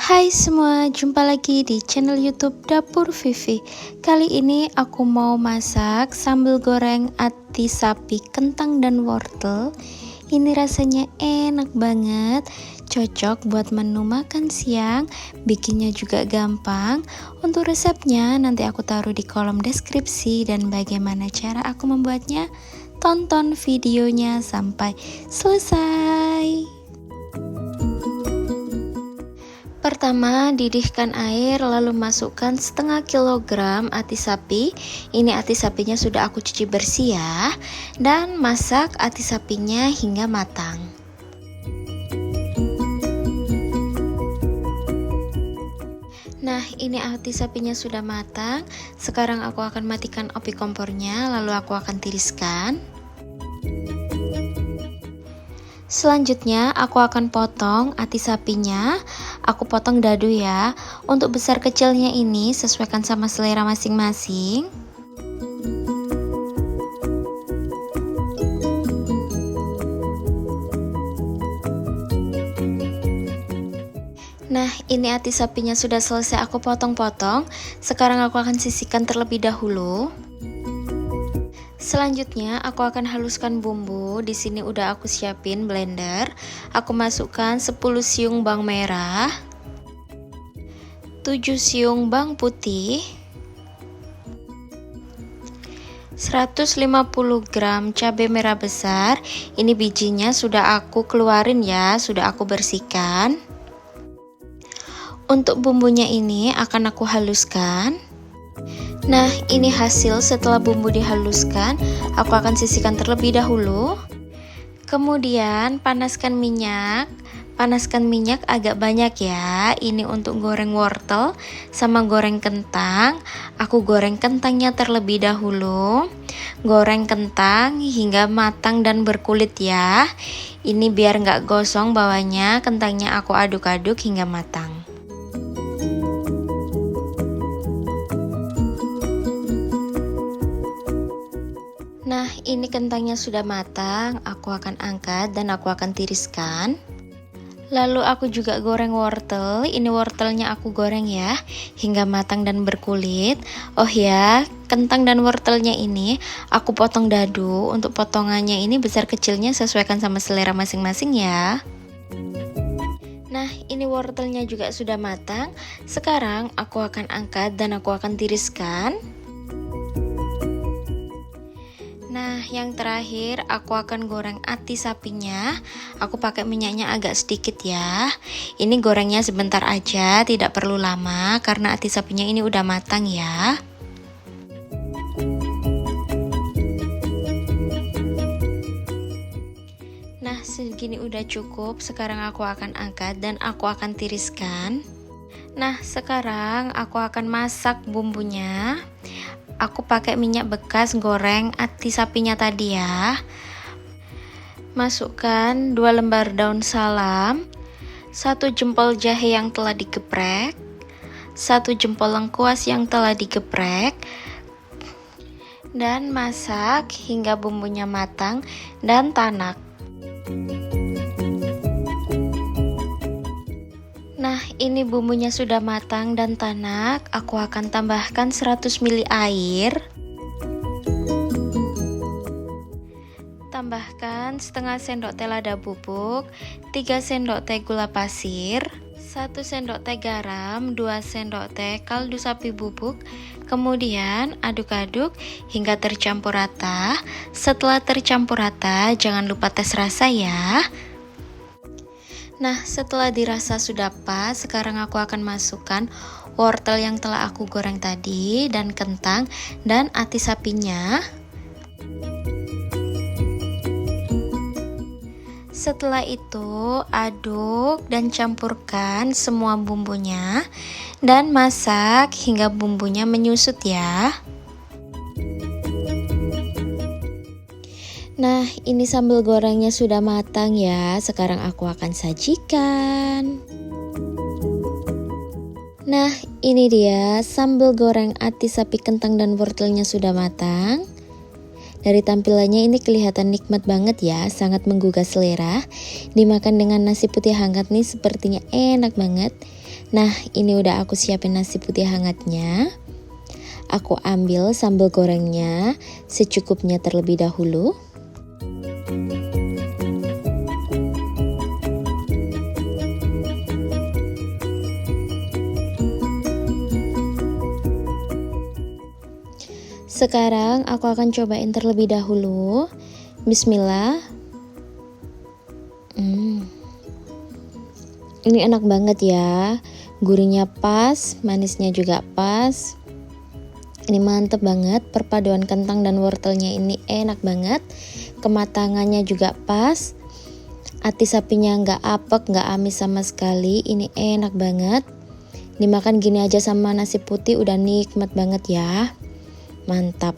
Hai semua, jumpa lagi di channel YouTube Dapur Vivi. Kali ini aku mau masak sambal goreng ati sapi, kentang dan wortel. Ini rasanya enak banget, cocok buat menu makan siang, bikinnya juga gampang. Untuk resepnya nanti aku taruh di kolom deskripsi dan bagaimana cara aku membuatnya. Tonton videonya sampai selesai. Pertama, didihkan air lalu masukkan setengah kilogram ati sapi. Ini ati sapinya sudah aku cuci bersih ya. Dan masak ati sapinya hingga matang. Nah, ini ati sapinya sudah matang. Sekarang aku akan matikan api kompornya, lalu aku akan tiriskan. Selanjutnya aku akan potong ati sapinya. Aku potong dadu ya. Untuk besar kecilnya ini sesuaikan sama selera masing-masing. Nah, ini ati sapinya sudah selesai aku potong-potong. Sekarang aku akan sisihkan terlebih dahulu. Selanjutnya aku akan haluskan bumbu. Di sini udah aku siapin blender. Aku masukkan 10 siung bawang merah, 7 siung bawang putih, 150 gram cabai merah besar. Ini bijinya sudah aku keluarin ya, sudah aku bersihkan. Untuk bumbunya ini akan aku haluskan. Nah, ini hasil setelah bumbu dihaluskan. Aku akan sisihkan terlebih dahulu. Kemudian panaskan minyak. Panaskan minyak agak banyak ya. Ini untuk goreng wortel sama goreng kentang. Aku goreng kentangnya terlebih dahulu. Goreng kentang hingga matang dan berkulit ya. Ini biar nggak gosong bawahnya. Kentangnya aku aduk-aduk hingga matang. Nah, ini kentangnya sudah matang, aku akan angkat dan aku akan tiriskan. Lalu aku juga goreng wortel. Ini wortelnya aku goreng ya, hingga matang dan berkulit. Oh ya, kentang dan wortelnya ini aku potong dadu. Untuk potongannya ini besar kecilnya sesuaikan sama selera masing-masing ya. Nah, ini wortelnya juga sudah matang. Sekarang aku akan angkat dan aku akan tiriskan. Nah, yang terakhir aku akan goreng ati sapinya. Aku pakai minyaknya agak sedikit ya. Ini gorengnya sebentar aja, tidak perlu lama karena ati sapinya ini udah matang ya. Nah, segini udah cukup. Sekarang aku akan angkat dan aku akan tiriskan. Nah, sekarang aku akan masak bumbunya. Aku pakai minyak bekas goreng ati sapinya tadi ya. Masukkan 2 lembar daun salam, 1 jempol jahe yang telah digeprek, 1 jempol lengkuas yang telah digeprek, dan masak hingga bumbunya matang dan tanak. Nah, ini bumbunya sudah matang dan tanak. Aku akan tambahkan 100 ml air. Tambahkan setengah sendok teh lada bubuk, 3 sendok teh gula pasir, 1 sendok teh garam, 2 sendok teh kaldu sapi bubuk. Kemudian aduk-aduk hingga tercampur rata. Setelah tercampur rata, jangan lupa tes rasa ya. Nah, setelah dirasa sudah pas, sekarang aku akan masukkan wortel yang telah aku goreng tadi, dan kentang, dan ati sapinya. Setelah itu, aduk dan campurkan semua bumbunya, dan masak hingga bumbunya menyusut ya. Nah, ini sambal gorengnya sudah matang ya. Sekarang aku akan sajikan. Nah, ini dia sambal goreng ati sapi, kentang dan wortelnya sudah matang. Dari tampilannya ini kelihatan nikmat banget ya, sangat menggugah selera. Dimakan dengan nasi putih hangat nih sepertinya enak banget. Nah, ini udah aku siapin nasi putih hangatnya. Aku ambil sambal gorengnya secukupnya terlebih dahulu. Sekarang aku akan cobain terlebih dahulu. Bismillah. Ini enak banget ya. Gurihnya pas, manisnya juga pas. Ini mantep banget, perpaduan kentang dan wortelnya ini enak banget. Kematangannya juga pas. Ati sapinya nggak apek, nggak amis sama sekali. Ini enak banget. Dimakan gini aja sama nasi putih udah nikmat banget ya. Mantap.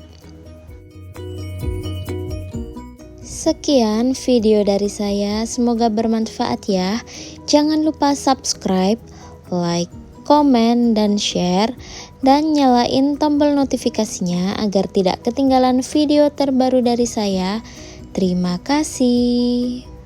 Sekian video dari saya, semoga bermanfaat ya. Jangan lupa subscribe, like, komen, dan share, dan nyalain tombol notifikasinya agar tidak ketinggalan video terbaru dari saya. Terima kasih.